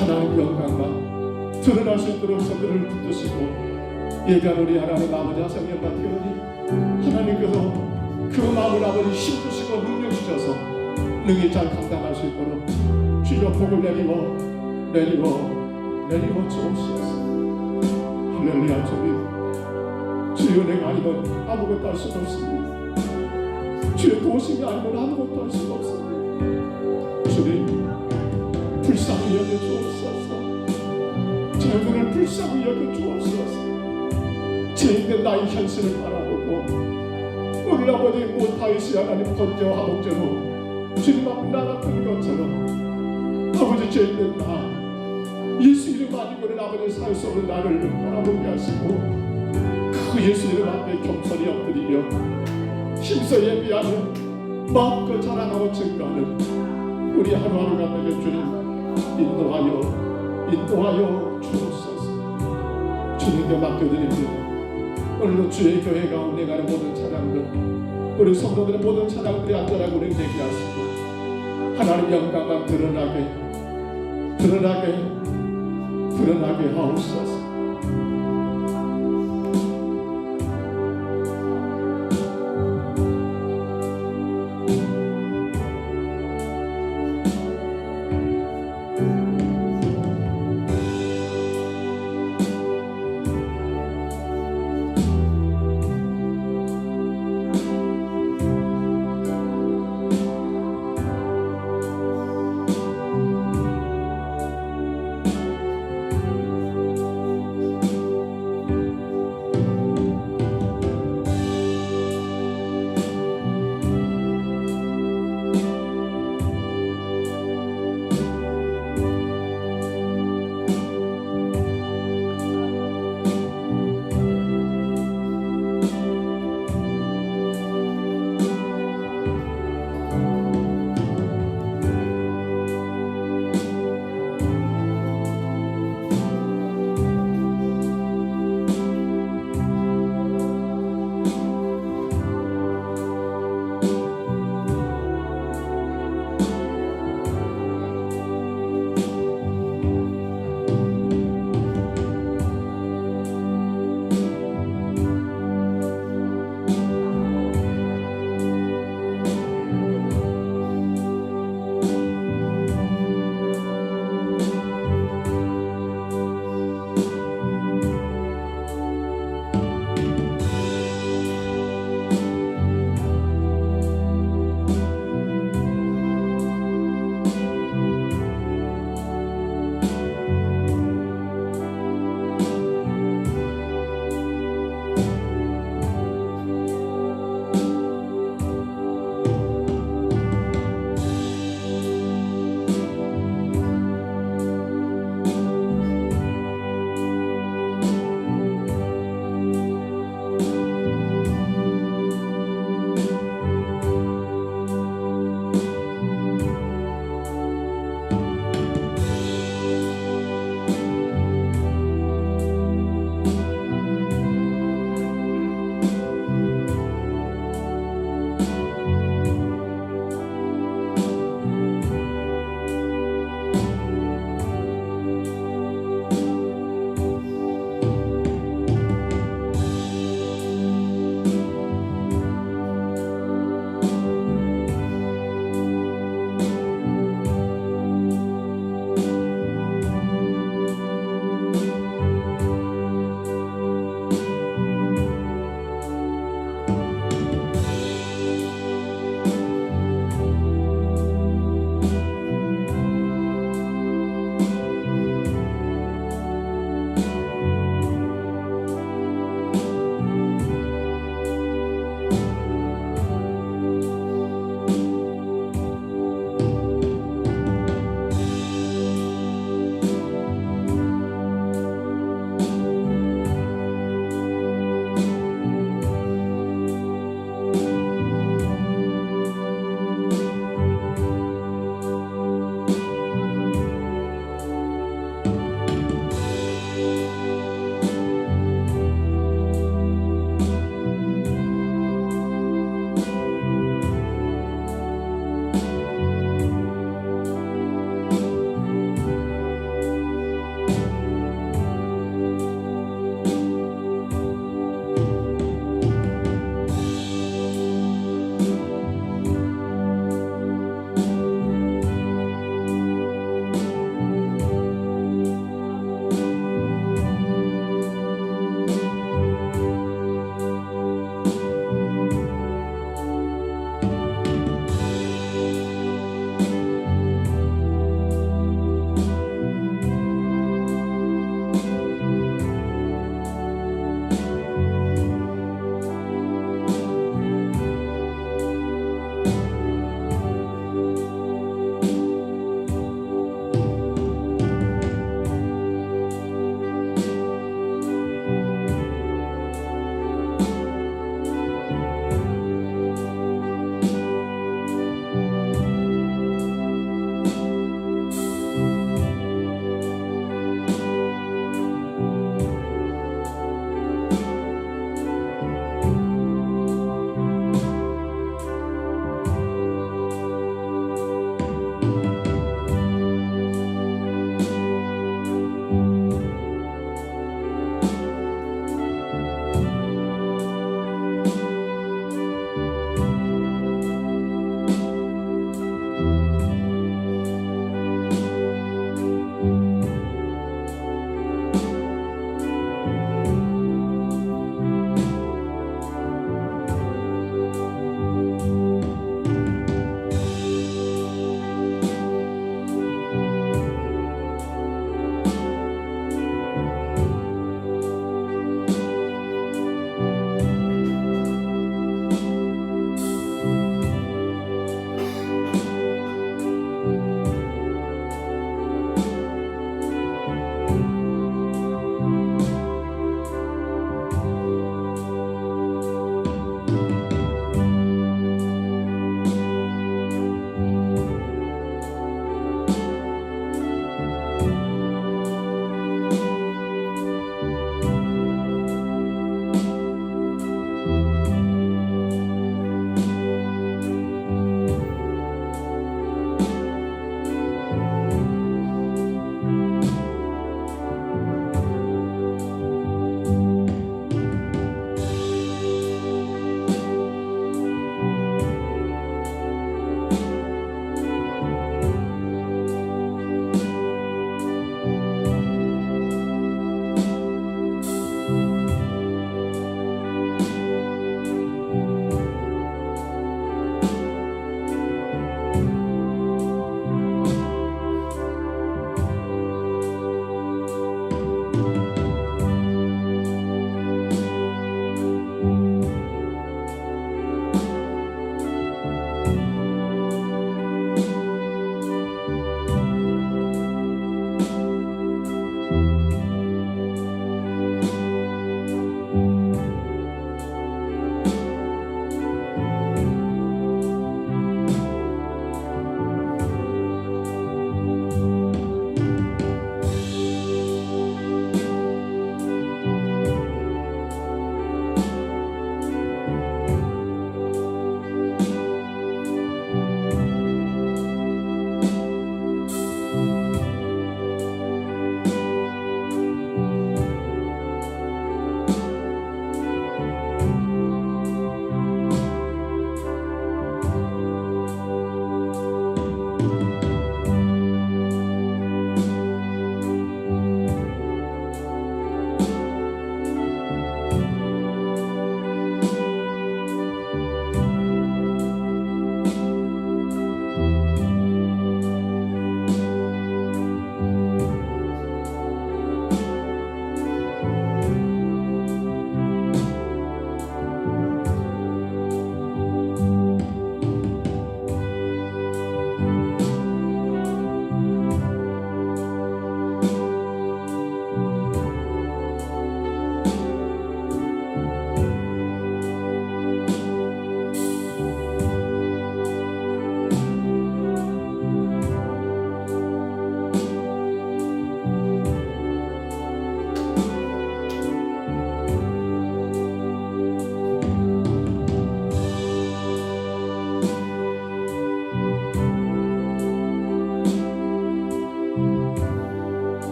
하나님 영광만 드러날 수 있도록 저들을 붙드시고, 예배한 우리 하나님 아버지 하성연과 태원이 하나님께서 그 마음을 아버지 힘주시고 능력 주셔서 능히 잘 감당할 수 있도록 주여 복을 내리고 주옵소서. 할렐루야. 주여 내가 아니면 아무것도 할 수가 없습니다. 주의 도우심이 아니면 아무것도 할 수가 없습니다. 주님 불쌍히 여겨 주옵소서. 저들을 불쌍히 여겨 주옵소서. 죄인된 나의 현실을 바라보고 오늘 아버지 못하이시 하나님 건져와 목적으로 주님 앞에 나갔던 것처럼 아버지 죄인된 나 예수 이름 아니고는 아버지 살 수 없는 나를 바라보게 하시고 그 예수 이름 앞에 겸손히 엎드리며 힘써 예비하는 마음껏 자랑하고 증거하는 우리 하루하루가 되게 주님 인도하여 주옵소서. 주님께 맡겨드립니다. 오늘도 주의 교회가 운행하는 모든 찬양들, 우리 성도들의 모든 찬양들이 안전하고 운행되게 하시고 하나님 영광만 드러나게 하옵소서.